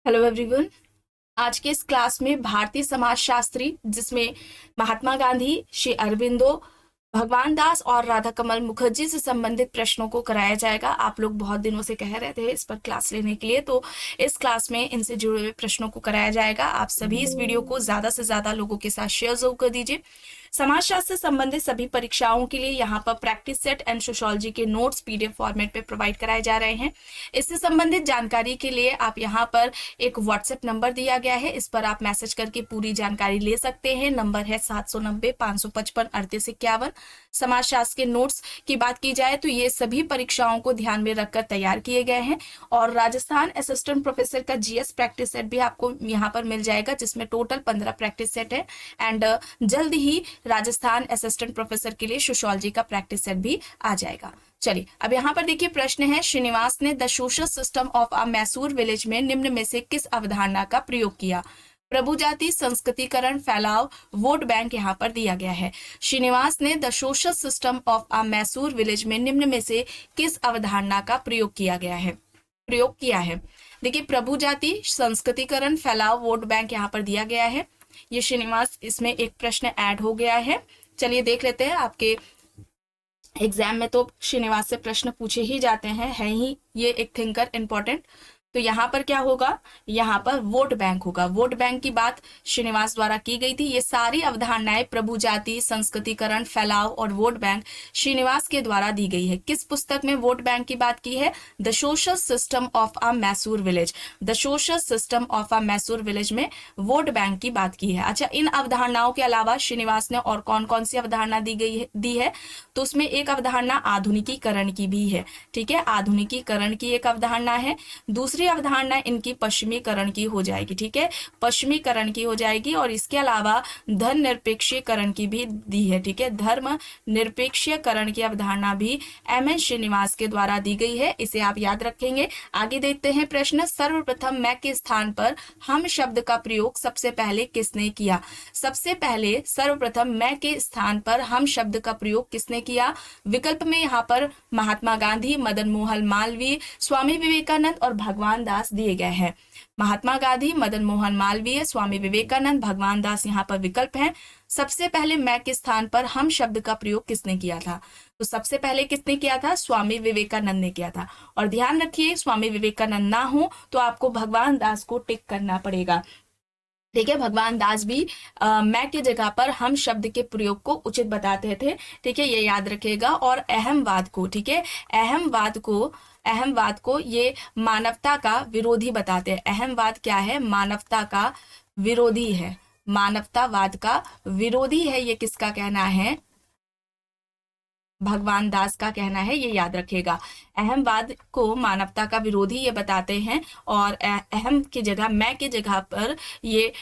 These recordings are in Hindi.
Hello everyone. आज के इस क्लास में भारतीय समाजशास्त्री जिसमें महात्मा गांधी, श्री अरबिंदो, भगवान दास और राधा कमल मुखर्जी से संबंधित प्रश्नों को कराया जाएगा। आप लोग बहुत दिनों से कह रहे थे इस पर क्लास लेने के लिए, तो इस क्लास में इनसे जुड़े हुए प्रश्नों को कराया जाएगा। आप सभी इस वीडियो को ज्यादा से ज्यादा लोगों के साथ शेयर जरूर कर दीजिए। समाजशास्त्र से संबंधित सभी परीक्षाओं के लिए यहाँ पर प्रैक्टिस सेट एंड सोशियोलॉजी के नोट्स पीडीएफ फॉर्मेट पे प्रोवाइड कराए जा रहे हैं। इससे संबंधित जानकारी के लिए आप यहाँ पर एक व्हाट्सएप नंबर दिया गया है, इस पर आप मैसेज करके पूरी जानकारी ले सकते हैं। नंबर है 790-555-3851। समाजशास्त्र के नोट्स की बात की जाए तो ये सभी परीक्षाओं को ध्यान में रखकर तैयार किए गए हैं और राजस्थान असिस्टेंट प्रोफेसर का जीएस प्रैक्टिस सेट भी आपको यहाँ पर मिल जाएगा, जिसमें टोटल 15 प्रैक्टिस सेट है। एंड जल्द ही राजस्थान असिस्टेंट प्रोफेसर के लिए सोशियोलॉजी का प्रैक्टिस सेट भी आ जाएगा। चलिए अब यहाँ पर देखिए, प्रश्न है श्रीनिवास ने the social system of a Mysore village में निम्न में से किस अवधारणा का प्रयोग किया? प्रभु जाति, संस्कृतिकरण, फैलाव, वोट बैंक यहाँ पर दिया गया है। श्रीनिवास ने the social system of a Mysore village में निम्न में से किस अवधारणा का प्रयोग किया है? देखिए, प्रभु जाति, संस्कृतिकरण, फैलाव, वोट बैंक यहाँ पर दिया गया है। ये श्रीनिवास, इसमें एक प्रश्न ऐड हो गया है। चलिए देख लेते हैं। आपके एग्जाम में तो श्रीनिवास से प्रश्न पूछे ही जाते हैं, है ही ये एक थिंकर इंपॉर्टेंट। तो यहाँ पर क्या होगा? यहाँ पर वोट बैंक होगा। वोट बैंक की बात श्रीनिवास द्वारा की गई थी। ये सारी अवधारणाएं प्रभु जाति, संस्कृतिकरण, फैलाव और वोट बैंक श्रीनिवास के द्वारा दी गई है। किस पुस्तक में वोट बैंक की बात की है? The social system of a Mysore village. The social system of a Mysore village में वोट बैंक की बात की है। अच्छा, इन अवधारणाओं के अलावा श्रीनिवास ने और कौन कौन सी अवधारणा दी है? तो उसमें एक अवधारणा आधुनिकीकरण की भी है। ठीक है, आधुनिकीकरण की एक अवधारणा है। दूसरी अवधारणा इनकी पश्चिमीकरण की हो जाएगी। ठीक है, पश्चिमीकरण की हो जाएगी। और इसके अलावा धर्म निरपेक्षीकरण की भी दी है। ठीक है, धर्म निरपेक्षीकरण की अवधारणा भी एम.एन. श्रीनिवास के द्वारा दी गई है। इसे आप याद रखेंगे। आगे देखते हैं प्रश्न। सर्वप्रथम मैं के स्थान पर हम शब्द का प्रयोग सबसे पहले किसने किया? सबसे पहले सर्वप्रथम मैं के स्थान पर हम शब्द का प्रयोग किसने किया? विकल्प में यहाँ पर महात्मा गांधी, मदन मोहन मालवीय, स्वामी विवेकानंद और भगवान दास दिए गए हैं। महात्मा गांधी, मदन मोहन मालवीय, स्वामी विवेकानंद, भगवान दास यहाँ पर विकल्प हैं। सबसे पहले मैं के स्थान पर हम शब्द का प्रयोग किसने किया था? तो सबसे पहले किसने किया था? स्वामी विवेकानंद ने किया था। और ध्यान रखिए, स्वामी विवेकानंद ना हो तो आपको भगवान दास को टिक करना पड़ेगा। ठीक है, भगवान दास भी मैं की जगह पर हम शब्द के प्रयोग को उचित बताते थे। ठीक है, ये याद रखिएगा। और अहमवाद को, ठीक है, अहमवाद को ये मानवता का विरोधी बताते हैं। अहमवाद क्या है? मानवता का विरोधी है। मानवतावाद का विरोधी है। ये किसका कहना है? भगवान दास का कहना है। ये याद रखिएगा। अहमवाद को मानवता का विरोधी ये बताते हैं और अहम की जगह, मैं की जगह पर ये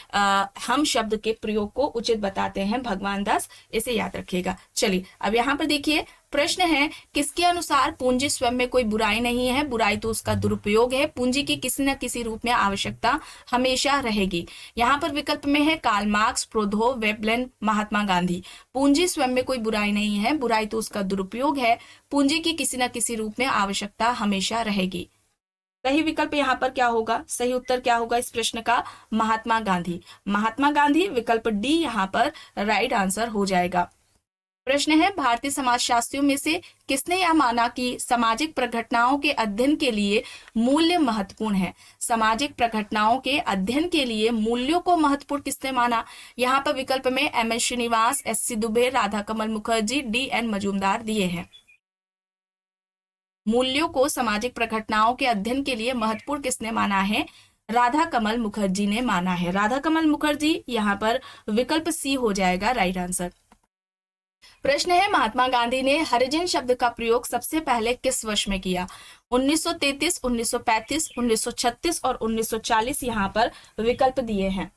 हम शब्द के प्रयोग को उचित बताते हैं भगवान दास। इसे याद रखिएगा। चलिए अब यहाँ पर देखिए, प्रश्न है किसके अनुसार पूंजी स्वयं में कोई बुराई नहीं है, बुराई तो उसका दुरुपयोग है। पूंजी की किसी न किसी रूप में आवश्यकता हमेशा रहेगी। यहाँ पर विकल्प में है Karl Marx, प्रोधो, Veblen, Mahatma Gandhi. पूंजी स्वयं में कोई बुराई नहीं है, बुराई तो उसका दुरुपयोग है। पूंजी की किसी न किसी रूप में आवश्यकता हमेशा रहेगी। सही विकल्प यहाँ पर क्या होगा? सही उत्तर क्या होगा इस प्रश्न का? महात्मा गांधी। महात्मा गांधी, विकल्प डी यहाँ पर राइट आंसर हो जाएगा। प्रश्न है भारतीय समाजशास्त्रियों में से किसने यह माना कि सामाजिक प्रघटनाओं के अध्ययन के लिए मूल्य महत्वपूर्ण है? सामाजिक प्रघटनाओं के अध्ययन के लिए मूल्यों को महत्वपूर्ण किसने माना? यहाँ पर विकल्प में M.N.. Srinivas, SC. Dubey, Radha Kamal Mukherjee, DN. Majumdar दिए हैं। मूल्यों को सामाजिक प्रघटनाओं के अध्ययन के लिए महत्वपूर्ण किसने माना है? राधा कमल मुखर्जी ने माना है। राधा कमल मुखर्जी, यहाँ पर विकल्प सी हो जाएगा राइट आंसर। प्रश्न है महात्मा गांधी ने हरिजन शब्द का प्रयोग सबसे पहले किस वर्ष में किया? 1933, 1935, 1936 और 1940 यहाँ पर विकल्प दिए हैं।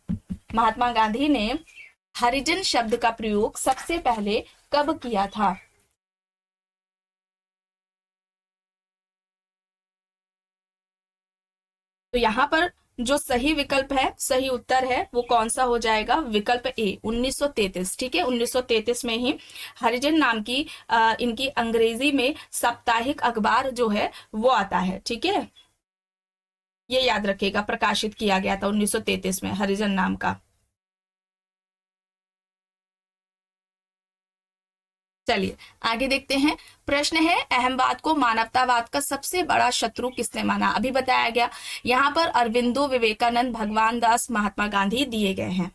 महात्मा गांधी ने हरिजन शब्द का प्रयोग सबसे पहले कब किया था? तो यहाँ पर जो सही विकल्प है, सही उत्तर है, वो कौन सा हो जाएगा? विकल्प ए, 1933। ठीक है, 1933 में ही हरिजन नाम की इनकी अंग्रेजी में साप्ताहिक अखबार जो है वो आता है। ठीक है, ये याद रखिएगा, प्रकाशित किया गया था 1933 में, हरिजन नाम का। चलिए आगे देखते हैं। प्रश्न है, अहमवाद को मानवतावाद का सबसे बड़ा शत्रु किसने माना? अभी बताया गया। यहाँ पर अरविंदो, विवेकानंद, भगवान दास, महात्मा गांधी दिए गए हैं।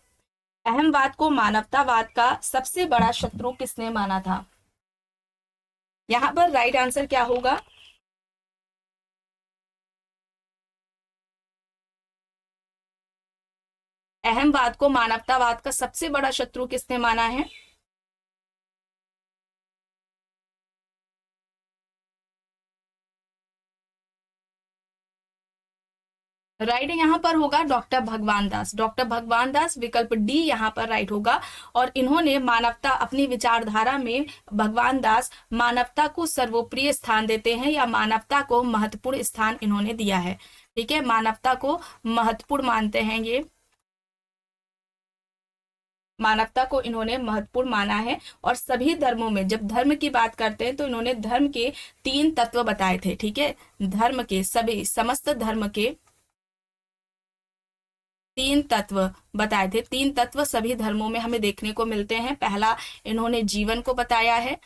अहमवाद को मानवतावाद का सबसे बड़ा शत्रु किसने माना था? यहाँ पर राइट आंसर क्या होगा? अहमवाद को मानवतावाद का सबसे बड़ा शत्रु किसने माना है? राइट यहाँ पर होगा डॉक्टर भगवान दास। डॉक्टर भगवान दास, विकल्प डी यहाँ पर राइट होगा। और इन्होंने मानवता, अपनी विचारधारा में भगवान दास मानवता को सर्वोपरि स्थान देते हैं, या मानवता को महत्वपूर्ण स्थान इन्होंने दिया है। ठीक है, मानवता को महत्वपूर्ण मानते हैं ये, मानवता को इन्होंने महत्वपूर्ण माना है। और सभी धर्मों में जब धर्म की बात करते हैं तो इन्होंने धर्म के 3 तत्व बताए थे। ठीक है, धर्म के सभी, समस्त धर्म के 3 तत्व बताए थे। 3 तत्व सभी धर्मों में हमें देखने को मिलते हैं। पहला, इन्होंने जीवन को बताया है।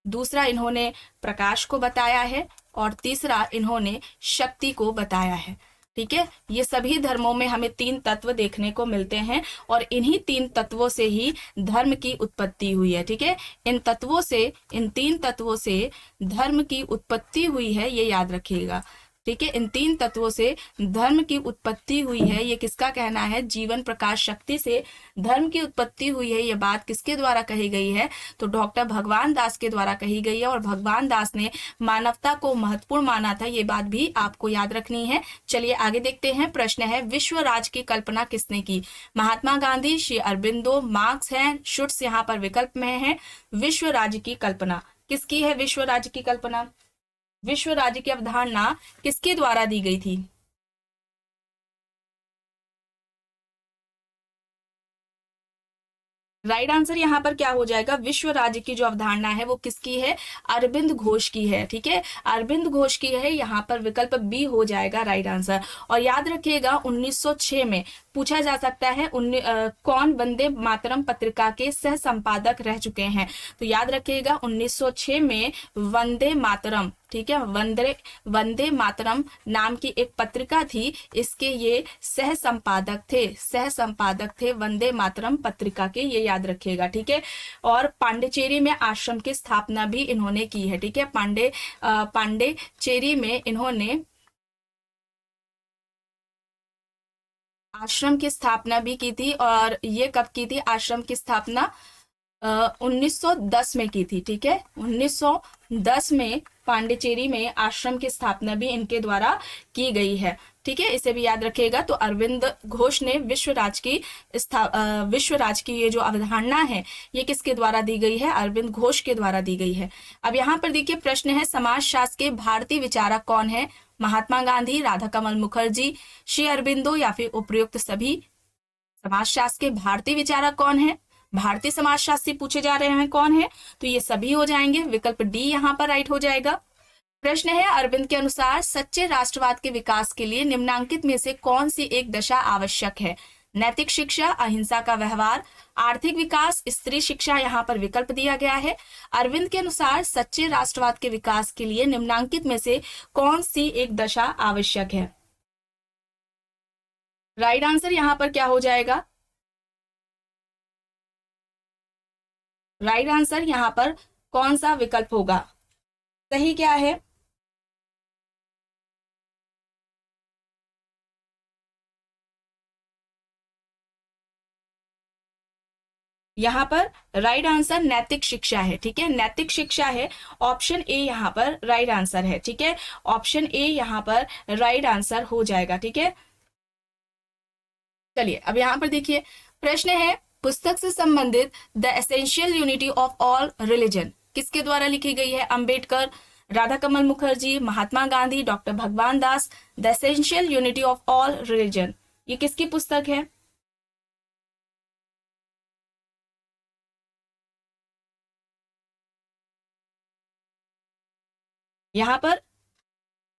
दूसरा, इन्होंने प्रकाश को बताया है। और तीसरा, इन्होंने शक्ति को बताया है। ठीक है, ये सभी धर्मों में हमें 3 तत्व देखने को मिलते हैं, और इन्हीं 3 तत्वों से ही धर्म की उत्पत्ति हुई है। ठीक है, इन तत्वों से, इन 3 तत्वों से धर्म की उत्पत्ति हुई है, ये याद रखिएगा। ठीक है, इन 3 तत्वों से धर्म की उत्पत्ति हुई है, ये किसका कहना है? जीवन, प्रकाश, शक्ति से धर्म की उत्पत्ति हुई है। ये बात किसके द्वारा कही गई है? तो डॉक्टर भगवान दास के द्वारा कही गई है। और भगवान दास ने मानवता को महत्वपूर्ण माना था, ये बात भी आपको याद रखनी है। चलिए आगे देखते हैं। प्रश्न है, विश्व राज्य की कल्पना किसने की? महात्मा गांधी, श्री अरबिंदो, मार्क्स हैं, शुट्स यहाँ पर विकल्प में है। विश्व राज्य की कल्पना किसकी है? विश्व राज्य की कल्पना, विश्व राज्य की अवधारणा किसके द्वारा दी गई थी? राइट आंसर यहाँ पर क्या हो जाएगा? विश्व राज्य की जो अवधारणा है वो किसकी है? अरविंद घोष की है। ठीक है, अरविंद घोष की है। यहाँ पर विकल्प बी हो जाएगा राइट आंसर। और याद रखिएगा 1906 में पूछा जा सकता है कौन वंदे मातरम पत्रिका के सह संपादक रह चुके हैं? तो याद रखिएगा 1906 में वंदे मातरम, ठीक है, वंदे वंदे मातरम नाम की एक पत्रिका थी, इसके ये सह संपादक थे, सह संपादक थे वंदे मातरम पत्रिका के, ये याद रखिएगा। ठीक है, और पांडिचेरी में आश्रम की स्थापना भी इन्होंने की है। ठीक है, पांडिचेरी में इन्होंने आश्रम की स्थापना भी की थी। और ये कब की थी आश्रम की स्थापना? 1910 में की थी। ठीक है, 1910 में पांडिचेरी में आश्रम की स्थापना भी इनके द्वारा की गई है। ठीक है, इसे भी याद रखिएगा। तो अरविंद घोष ने विश्व राज की ये जो अवधारणा है ये किसके द्वारा दी गई है? अरविंद घोष के द्वारा दी गई है। अब यहाँ पर देखिए प्रश्न है, समाजशास्त्र के भारतीय विचारक कौन है? महात्मा गांधी, राधा कमल मुखर्जी, श्री अरबिंदो, या फिर उपयुक्त सभी? समाजशास्त्र के भारतीय विचारक कौन है? भारतीय समाजशास्त्री पूछे जा रहे हैं कौन है? तो ये सभी हो जाएंगे। विकल्प डी यहाँ पर राइट हो जाएगा। प्रश्न है, अरविंद के अनुसार सच्चे राष्ट्रवाद के विकास के लिए निम्नांकित में से कौन सी एक दशा आवश्यक है? नैतिक शिक्षा, अहिंसा का व्यवहार, आर्थिक विकास, स्त्री शिक्षा, यहाँ पर विकल्प दिया गया है। अरविंद के अनुसार सच्चे राष्ट्रवाद के विकास के लिए निम्नांकित में से कौन सी एक दशा आवश्यक है? राइट आंसर यहाँ पर क्या हो जाएगा? राइट आंसर यहाँ पर कौन सा विकल्प होगा? सही क्या है? यहाँ पर राइट आंसर नैतिक शिक्षा है। ठीक है, नैतिक शिक्षा है। ऑप्शन ए यहाँ पर राइट आंसर है। ठीक है, ऑप्शन ए यहाँ पर राइट आंसर हो जाएगा। ठीक है, चलिए अब यहाँ पर देखिए प्रश्न है, पुस्तक से संबंधित the essential unity of all religion किसके द्वारा लिखी गई है? Ambedkar, Radha Kamal Mukherjee, Mahatma Gandhi, doctor Bhagwan Das. The essential unity of all religion ये किसकी पुस्तक है? यहाँ पर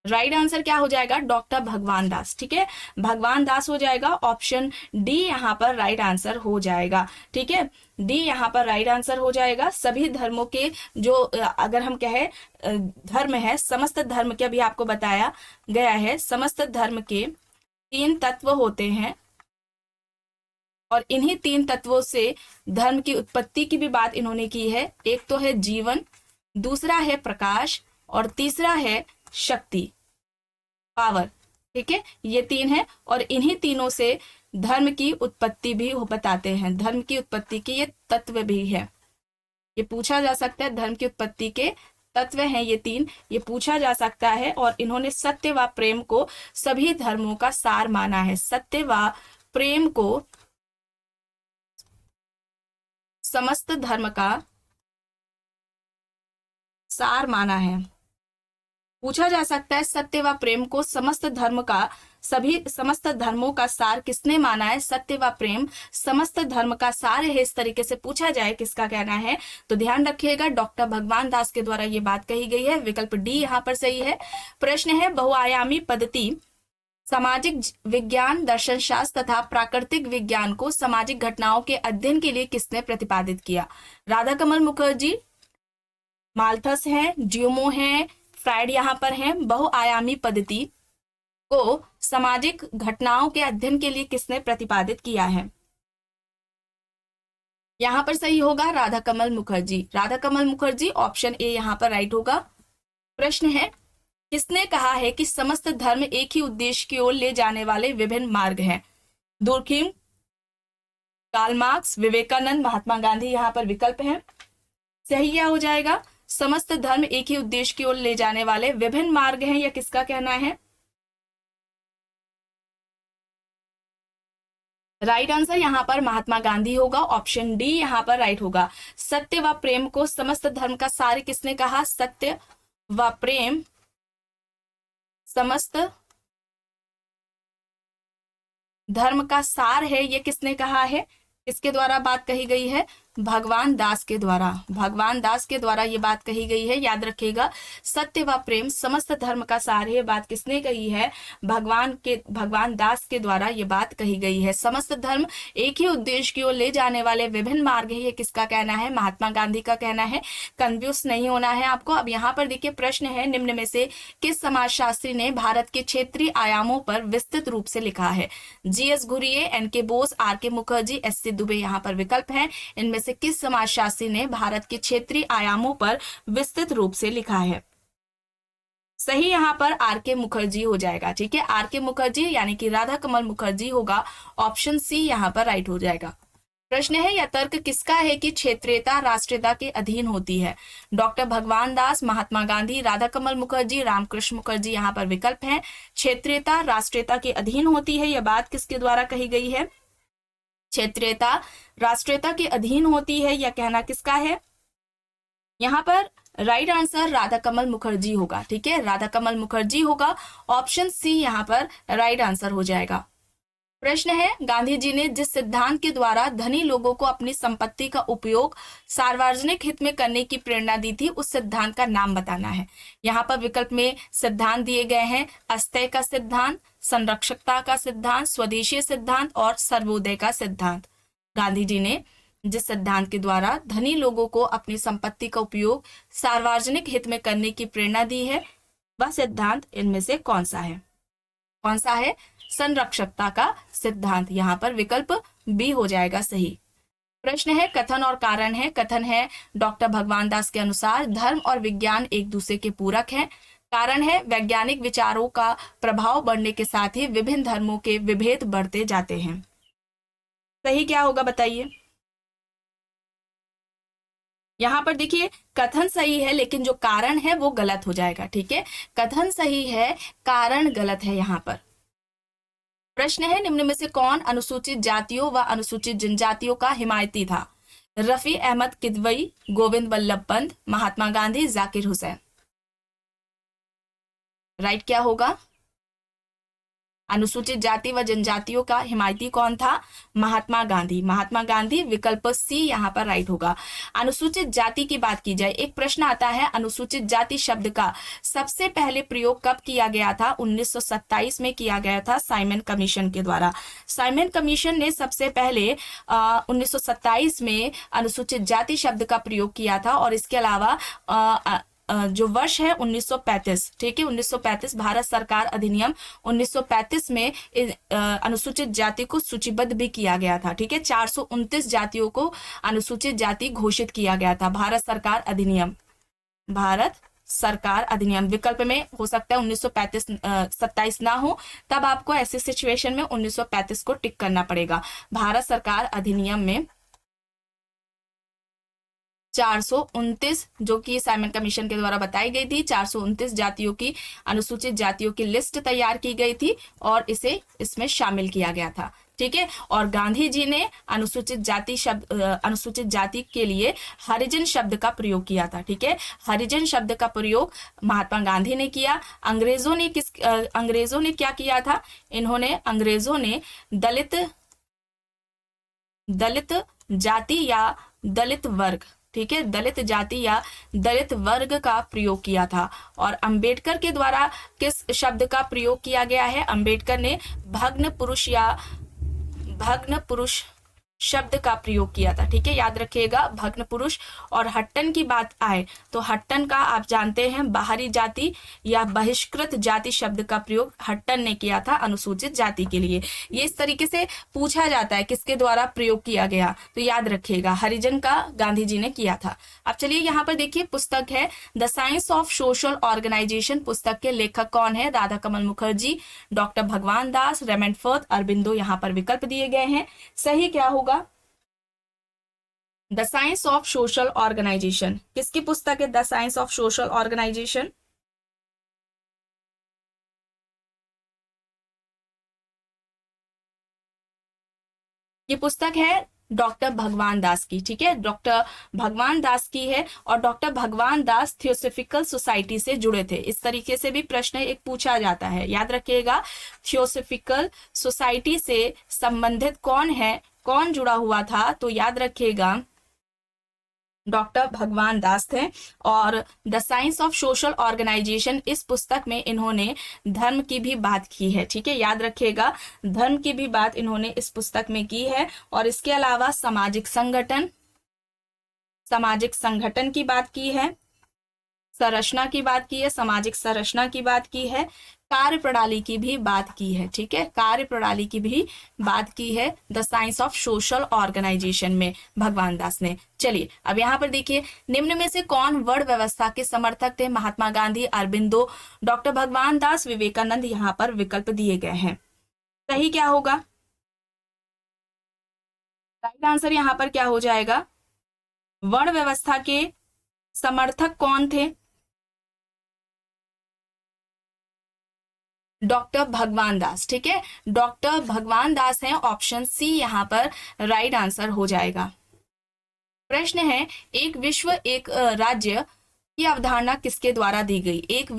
राइट आंसर क्या हो जाएगा? डॉक्टर भगवान दास। ठीक है, भगवान दास हो जाएगा। ऑप्शन डी यहाँ पर राइट आंसर हो जाएगा। ठीक है, डी यहाँ पर राइट आंसर हो जाएगा। सभी धर्मों के जो अगर हम कहें धर्म है, समस्त धर्म के अभी आपको बताया गया है, समस्त धर्म के 3 तत्व होते हैं और इन्हीं 3 तत्वों से धर्म की उत्पत्ति की भी बात इन्होंने की है। एक तो है जीवन, दूसरा है प्रकाश और तीसरा है शक्ति, पावर। ठीक है, ये 3 है और इन्हीं तीनों से धर्म की उत्पत्ति भी बताते हैं। धर्म की उत्पत्ति के ये तत्व भी है, ये पूछा जा सकता है। धर्म की उत्पत्ति के तत्व हैं ये 3, ये पूछा जा सकता है। और इन्होंने सत्य व प्रेम को सभी धर्मों का सार माना है। सत्य व प्रेम को समस्त धर्म का सार माना है। पूछा जा सकता है सत्य व प्रेम को समस्त धर्मों का सार किसने माना है? सत्य व प्रेम समस्त धर्म का सार है, इस तरीके से पूछा जाए किसका कहना है तो ध्यान रखिएगा डॉक्टर भगवान दास के द्वारा ये बात कही गई है। विकल्प डी यहाँ पर सही है। प्रश्न है बहुआयामी पद्धति सामाजिक विज्ञान, दर्शन शास्त्र तथा प्राकृतिक विज्ञान को सामाजिक घटनाओं के अध्ययन के लिए किसने प्रतिपादित किया? राधा कमल मुखर्जी, माल्थस है, ड्यूमो है, फ्राइड यहाँ पर है। बहुआयामी पद्धति को सामाजिक घटनाओं के अध्ययन के लिए किसने प्रतिपादित किया है? यहाँ पर सही होगा राधा कमल मुखर्जी। राधा कमल मुखर्जी, ऑप्शन ए यहाँ पर राइट होगा। प्रश्न है किसने कहा है कि समस्त धर्म एक ही उद्देश्य की ओर ले जाने वाले विभिन्न मार्ग हैं? Durkheim, Karl Marx, Vivekananda, Mahatma Gandhi यहाँ पर विकल्प है। सही क्या हो जाएगा? समस्त धर्म एक ही उद्देश्य की ओर ले जाने वाले विभिन्न मार्ग हैं, यह किसका कहना है? राइट आंसर यहाँ पर महात्मा गांधी होगा। ऑप्शन डी यहाँ पर राइट होगा। सत्य व प्रेम को समस्त धर्म का सार किसने कहा? सत्य व प्रेम समस्त धर्म का सार है, ये किसने कहा है? किसके द्वारा बात कही गई है? भगवान दास के द्वारा। भगवान दास के द्वारा ये बात कही गई है। याद रखिएगा, सत्य व प्रेम समस्त धर्म का सार है, ये बात किसने कही है? भगवान दास के द्वारा ये बात कही गई है। समस्त धर्म एक ही उद्देश्य की ओर ले जाने वाले विभिन्न मार्ग है, ये किसका कहना है? महात्मा गांधी का कहना है। कंफ्यूज नहीं होना है आपको। अब यहाँ पर देखिए प्रश्न है, निम्न में से किस समाजशास्त्री ने भारत के क्षेत्रीय आयामों पर विस्तृत रूप से लिखा है? GS Ghurye, NK Bose, RK Mukherjee, SC Dubey यहाँ पर विकल्प है। इनमें से किस समाजशास्त्री ने भारत के क्षेत्रीय आयामों पर विस्तृत रूप से लिखा है? सही यहाँ पर RK मुखर्जी हो जाएगा। ठीक है, RK मुखर्जी यानी कि राधा कमल मुखर्जी होगा। ऑप्शन सी यहाँ पर राइट हो जाएगा। प्रश्न है यह तर्क किसका है कि क्षेत्रीयता राष्ट्रीयता के अधीन होती है? डॉक्टर भगवान दास, महात्मा गांधी, राधा कमल मुखर्जी, रामकृष्ण मुखर्जी यहाँ पर विकल्प है। क्षेत्रीयता राष्ट्रीयता के अधीन होती है, यह बात किसके द्वारा कही गई है? क्षेत्रीयता राष्ट्रीयता के अधीन होती है, यह कहना किसका है? यहाँ पर राइट आंसर राधा कमल मुखर्जी होगा। ठीक है, राधा कमल मुखर्जी होगा। ऑप्शन सी यहाँ पर राइट आंसर हो जाएगा। प्रश्न है गांधी जी ने जिस सिद्धांत के द्वारा धनी लोगों को अपनी संपत्ति का उपयोग सार्वजनिक हित में करने की प्रेरणा दी थी, उस सिद्धांत का नाम बताना है। यहाँ पर विकल्प में सिद्धांत दिए गए हैं, अस्थेय का सिद्धांत, संरक्षकता का सिद्धांत, स्वदेशी सिद्धांत और सर्वोदय का सिद्धांत। गांधी जी ने जिस सिद्धांत के द्वारा धनी लोगों को अपनी संपत्ति का उपयोग सार्वजनिक हित में करने की प्रेरणा दी है, वह सिद्धांत इनमें से कौन सा है? कौन सा है? संरक्षकता का सिद्धांत। यहाँ पर विकल्प बी हो जाएगा सही। प्रश्न है कथन और कारण है। कथन है डॉक्टर भगवान दास के अनुसार धर्म और विज्ञान एक दूसरे के पूरक हैं। कारण है वैज्ञानिक विचारों का प्रभाव बढ़ने के साथ ही विभिन्न धर्मों के विभेद बढ़ते जाते हैं। सही क्या होगा बताइए? यहाँ पर देखिए कथन सही है लेकिन जो कारण है वो गलत हो जाएगा। ठीक है, कथन सही है, कारण गलत है यहाँ पर। प्रश्न है निम्न में से कौन अनुसूचित जातियों व अनुसूचित जनजातियों का हिमायती था? रफी अहमद किदवई, गोविंद बल्लभ पंत, महात्मा गांधी, जाकिर हुसैन। राइट क्या होगा? अनुसूचित जाति व जनजातियों का हिमायती कौन था? महात्मा गांधी। महात्मा गांधी, विकल्प सी यहाँ पर राइट होगा। अनुसूचित जाति की बात की जाए, एक प्रश्न आता है, अनुसूचित जाति शब्द का सबसे पहले प्रयोग कब किया गया था? 1927 में किया गया था, साइमन कमीशन के द्वारा। साइमन कमीशन ने सबसे पहले 1927 में अनुसूचित जाति शब्द का प्रयोग किया था। और इसके अलावा जो वर्ष है 1935, ठीक है, 1935 भारत सरकार अधिनियम 1935 में अनुसूचित जाति को सूचीबद्ध भी किया गया था, ठीक है। 429 जातियों को अनुसूचित जाति घोषित किया गया था, भारत सरकार अधिनियम, भारत सरकार अधिनियम। विकल्प में हो सकता है 1935-27 ना हो, तब आपको ऐसी सिचुएशन में 1935 को टिक करना पड़ेगा। भारत सरकार अधिनियम में 429, जो कि साइमन कमीशन के द्वारा बताई गई थी, 429 जातियों की, अनुसूचित जातियों की लिस्ट तैयार की गई थी और इसे इसमें शामिल किया गया था, ठीक है। और गांधी जी ने अनुसूचित जाति के लिए हरिजन शब्द का प्रयोग किया था, ठीक है। हरिजन शब्द का प्रयोग महात्मा गांधी ने किया। अंग्रेजों ने क्या किया था? अंग्रेजों ने दलित जाति या दलित वर्ग, ठीक है, दलित जाति या दलित वर्ग का प्रयोग किया था। और अंबेडकर के द्वारा किस शब्द का प्रयोग किया गया है? अंबेडकर ने भग्न पुरुष शब्द का प्रयोग किया था, ठीक है, याद रखिएगा, भग्न पुरुष। और हट्टन की बात आए तो हट्टन का आप जानते हैं बाहरी जाति या बहिष्कृत जाति शब्द का प्रयोग हट्टन ने किया था अनुसूचित जाति के लिए। ये इस तरीके से पूछा जाता है किसके द्वारा प्रयोग किया गया, तो याद रखिएगा हरिजन का गांधी जी ने किया था। अब चलिए यहाँ पर देखिए, पुस्तक है The Science of Social Organization. पुस्तक के लेखक कौन है? राधा कमल मुखर्जी, डॉक्टर भगवान दास, रेमंडफोर्ड, अरबिंदो। यहाँ पर विकल्प दिए गए हैं, सही क्या होगा? The Science of Social Organization किसकी पुस्तक है? The Science of Social Organization. ये पुस्तक है डॉक्टर भगवान दास की, ठीक है, डॉक्टर भगवान दास की है। और डॉक्टर भगवान दास थियोसॉफिकल सोसाइटी से जुड़े थे। इस तरीके से भी प्रश्न एक पूछा जाता है, याद रखिएगा, थियोसॉफिकल सोसाइटी से संबंधित कौन है, कौन जुड़ा हुआ था? तो याद रखिएगा डॉक्टर भगवान दास थे। और The Science of Social Organization, इस पुस्तक में इन्होंने धर्म की भी बात की है, ठीक है, याद रखिएगा, धर्म की भी बात इन्होंने इस पुस्तक में की है। और इसके अलावा सामाजिक संगठन की बात की है, संरचना की बात की है, सामाजिक संरचना की बात की है, कार्य प्रणाली की भी बात की है, ठीक है, कार्य प्रणाली की भी बात की है The Science of Social Organization में भगवान दास ने। चलिए अब यहाँ पर देखिए, निम्न में से कौन वर्ण व्यवस्था के समर्थक थे? महात्मा गांधी, अरबिंदो, डॉक्टर भगवान दास, विवेकानंद। यहाँ पर विकल्प दिए गए हैं, सही क्या होगा? राइट आंसर यहाँ पर क्या हो जाएगा? वर्ण व्यवस्था के समर्थक कौन थे? डॉक्टर भगवान दास, ठीक है, डॉक्टर भगवान दास हैं। ऑप्शन सी यहाँ पर राइट आंसर हो जाएगा। प्रश्न है, एक विश्व एक राज्य की अवधारणा किसके द्वारा दी गई? एक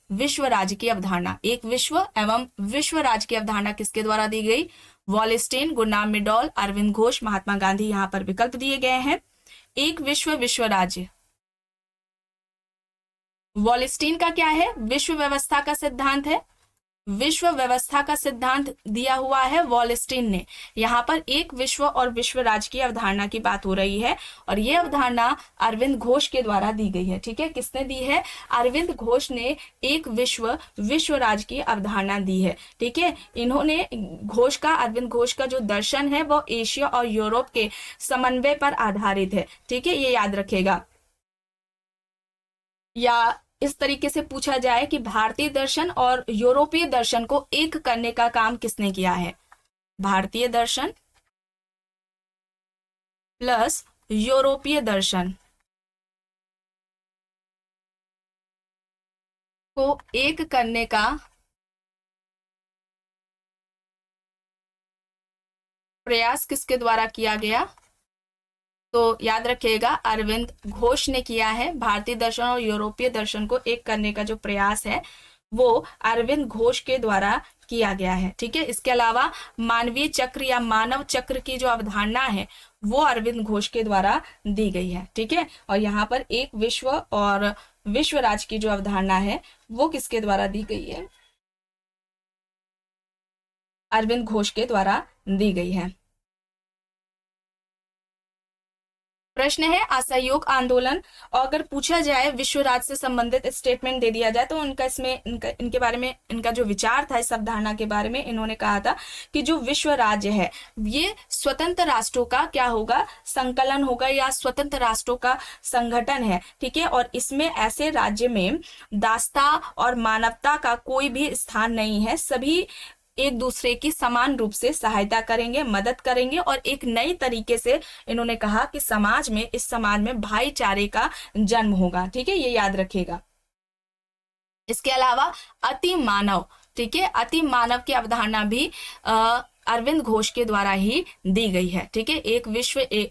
विश्व राज्य की अवधारणा, एक विश्व एवं विश्व राज्य की अवधारणा किसके द्वारा दी गई? वॉलेस्टेन, गुरनाम मिडॉल, अरविंद घोष, महात्मा गांधी। यहाँ पर विकल्प दिए गए हैं। एक विश्व राज्य, वॉलेस्टेन का क्या है? विश्व व्यवस्था का सिद्धांत है, विश्व व्यवस्था का सिद्धांत दिया हुआ है वॉलेस्टेन ने। यहाँ पर एक विश्व और विश्व राज्य की अवधारणा की बात हो रही है और ये अवधारणा अरविंद घोष के द्वारा दी गई है, ठीक है, किसने दी है? अरविंद घोष ने एक विश्व राज्य की अवधारणा दी है, ठीक है। इन्होंने अरविंद घोष का जो दर्शन है वो एशिया और यूरोप के समन्वय पर आधारित है, ठीक है, ये याद रखेगा। या इस तरीके से पूछा जाए कि भारतीय दर्शन और यूरोपीय दर्शन को एक करने का काम किसने किया है? भारतीय दर्शन प्लस यूरोपीय दर्शन को एक करने का प्रयास किसके द्वारा किया गया? तो याद रखिएगा अरविंद घोष ने किया है। भारतीय दर्शन और यूरोपीय दर्शन को एक करने का जो प्रयास है वो अरविंद घोष के द्वारा किया गया है। ठीक है, इसके अलावा मानवीय चक्र या मानव चक्र की जो अवधारणा है वो अरविंद घोष के द्वारा दी गई है। ठीक है, और यहाँ पर एक विश्व और विश्व राज की जो अवधारणा है वो किसके द्वारा दी गई है? अरविंद घोष के द्वारा दी गई है। प्रश्न है असहयोग आंदोलन, और अगर पूछा जाए विश्व राज से संबंधित स्टेटमेंट दे दिया जाए तो उनका इसमें इनके बारे में इनका जो विचार था इस अवधारणा के बारे में, इन्होंने कहा था कि जो विश्व राज्य है ये स्वतंत्र राष्ट्रों का क्या होगा? संकलन होगा या स्वतंत्र राष्ट्रों का संगठन है। ठीक है, और इसमें ऐसे राज्य में दासता और मानवता का कोई भी स्थान नहीं है। सभी एक दूसरे की समान रूप से सहायता करेंगे, मदद करेंगे, और एक नई तरीके से इन्होंने कहा कि समाज में, इस समाज में भाईचारे का जन्म होगा। ठीक है, ये याद रखिएगा। इसके अलावा अति मानव, ठीक है, अति मानव की अवधारणा भी अरविंद घोष के द्वारा ही दी गई है। ठीक है, एक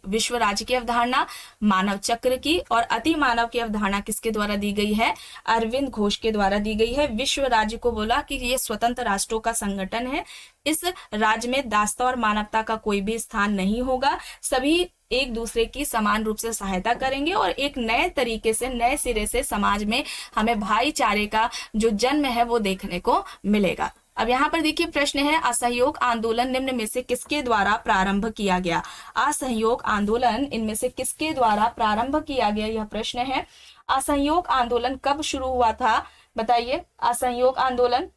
विश्व राज्य की अवधारणा, मानव चक्र की, और अति मानव की अवधारणा किसके द्वारा दी गई है? अरविंद घोष के द्वारा दी गई है। विश्व राज्य को बोला कि ये स्वतंत्र राष्ट्रों का संगठन है, इस राज्य में दासता और मानवता का कोई भी स्थान नहीं होगा, सभी एक दूसरे की समान रूप से सहायता करेंगे और एक नए तरीके से, नए सिरे से समाज में हमें भाईचारे का जो जन्म है वो देखने को मिलेगा। अब यहाँ पर देखिए प्रश्न है असहयोग आंदोलन निम्न में से किसके द्वारा प्रारंभ किया गया? असहयोग आंदोलन इनमें से किसके द्वारा प्रारंभ किया गया, यह प्रश्न है। असहयोग आंदोलन कब शुरू हुआ था? बताइए, असहयोग आंदोलन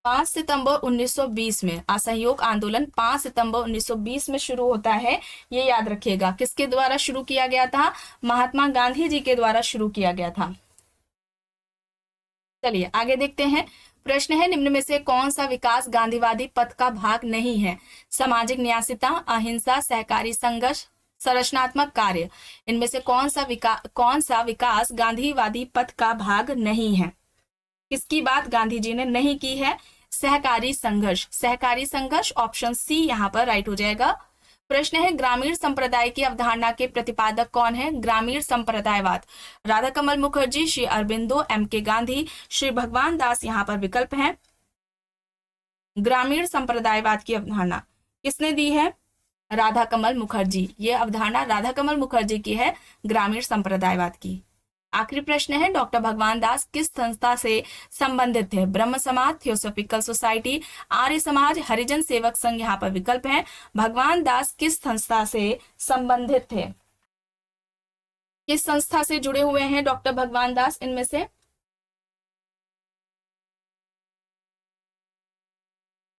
5 सितंबर 1920 में, असहयोग आंदोलन 5 सितंबर 1920 में शुरू होता है। ये याद रखिएगा। किसके द्वारा शुरू किया गया था? महात्मा गांधी जी के द्वारा शुरू किया गया था। चलिए आगे देखते हैं। प्रश्न है निम्न में से कौन सा विकास गांधीवादी पथ का भाग नहीं है? सामाजिक न्यासिता, अहिंसा, सहकारी संघर्ष, संरचनात्मक कार्य। इनमें से कौन सा विकास गांधीवादी पथ का भाग नहीं है? किसकी बात गांधी जी ने नहीं की है? सहकारी संघर्ष। सहकारी संघर्ष ऑप्शन सी यहाँ पर राइट हो जाएगा। प्रश्न है ग्रामीण संप्रदाय की अवधारणा के प्रतिपादक कौन है? ग्रामीण संप्रदायवाद, राधा कमल मुखर्जी, श्री अरबिंदो, M.K. गांधी, श्री भगवान दास यहाँ पर विकल्प है। ग्रामीण संप्रदायवाद की अवधारणा किसने दी है? राधा कमल मुखर्जी। ये अवधारणा राधा कमल मुखर्जी की है, ग्रामीण संप्रदायवाद की। आखिरी प्रश्न है डॉक्टर भगवान दास किस संस्था से संबंधित थे? ब्रह्म समाज, थियोसॉफिकल सोसाइटी, आर्य समाज, हरिजन सेवक संघ यहाँ पर विकल्प है। भगवान दास किस संस्था से संबंधित थे? किस संस्था से जुड़े हुए हैं डॉक्टर भगवान दास इनमें से?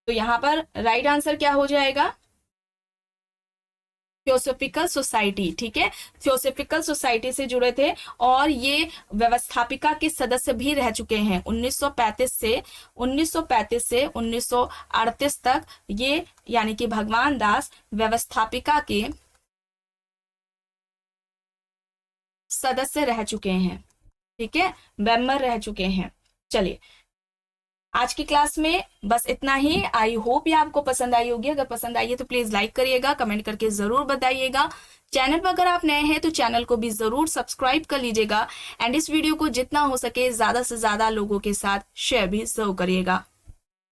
तो यहाँ पर राइट आंसर क्या हो जाएगा? Theosophical society. ठीक है, थियोसॉफिकल सोसाइटी से जुड़े थे और ये व्यवस्थापिका के सदस्य भी रह चुके हैं 1935 से 1938 तक। ये यानी कि भगवान दास व्यवस्थापिका के सदस्य रह चुके हैं। ठीक है, मेंबर रह चुके हैं। चलिए आज की क्लास में बस इतना ही। आई होप ये आपको पसंद आई होगी। अगर पसंद आई है तो प्लीज लाइक करिएगा, कमेंट करके जरूर बताइएगा। चैनल पर अगर आप नए हैं तो चैनल को भी जरूर सब्सक्राइब कर लीजिएगा एंड इस वीडियो को जितना हो सके ज्यादा से ज्यादा लोगों के साथ शेयर भी जरूर करिएगा।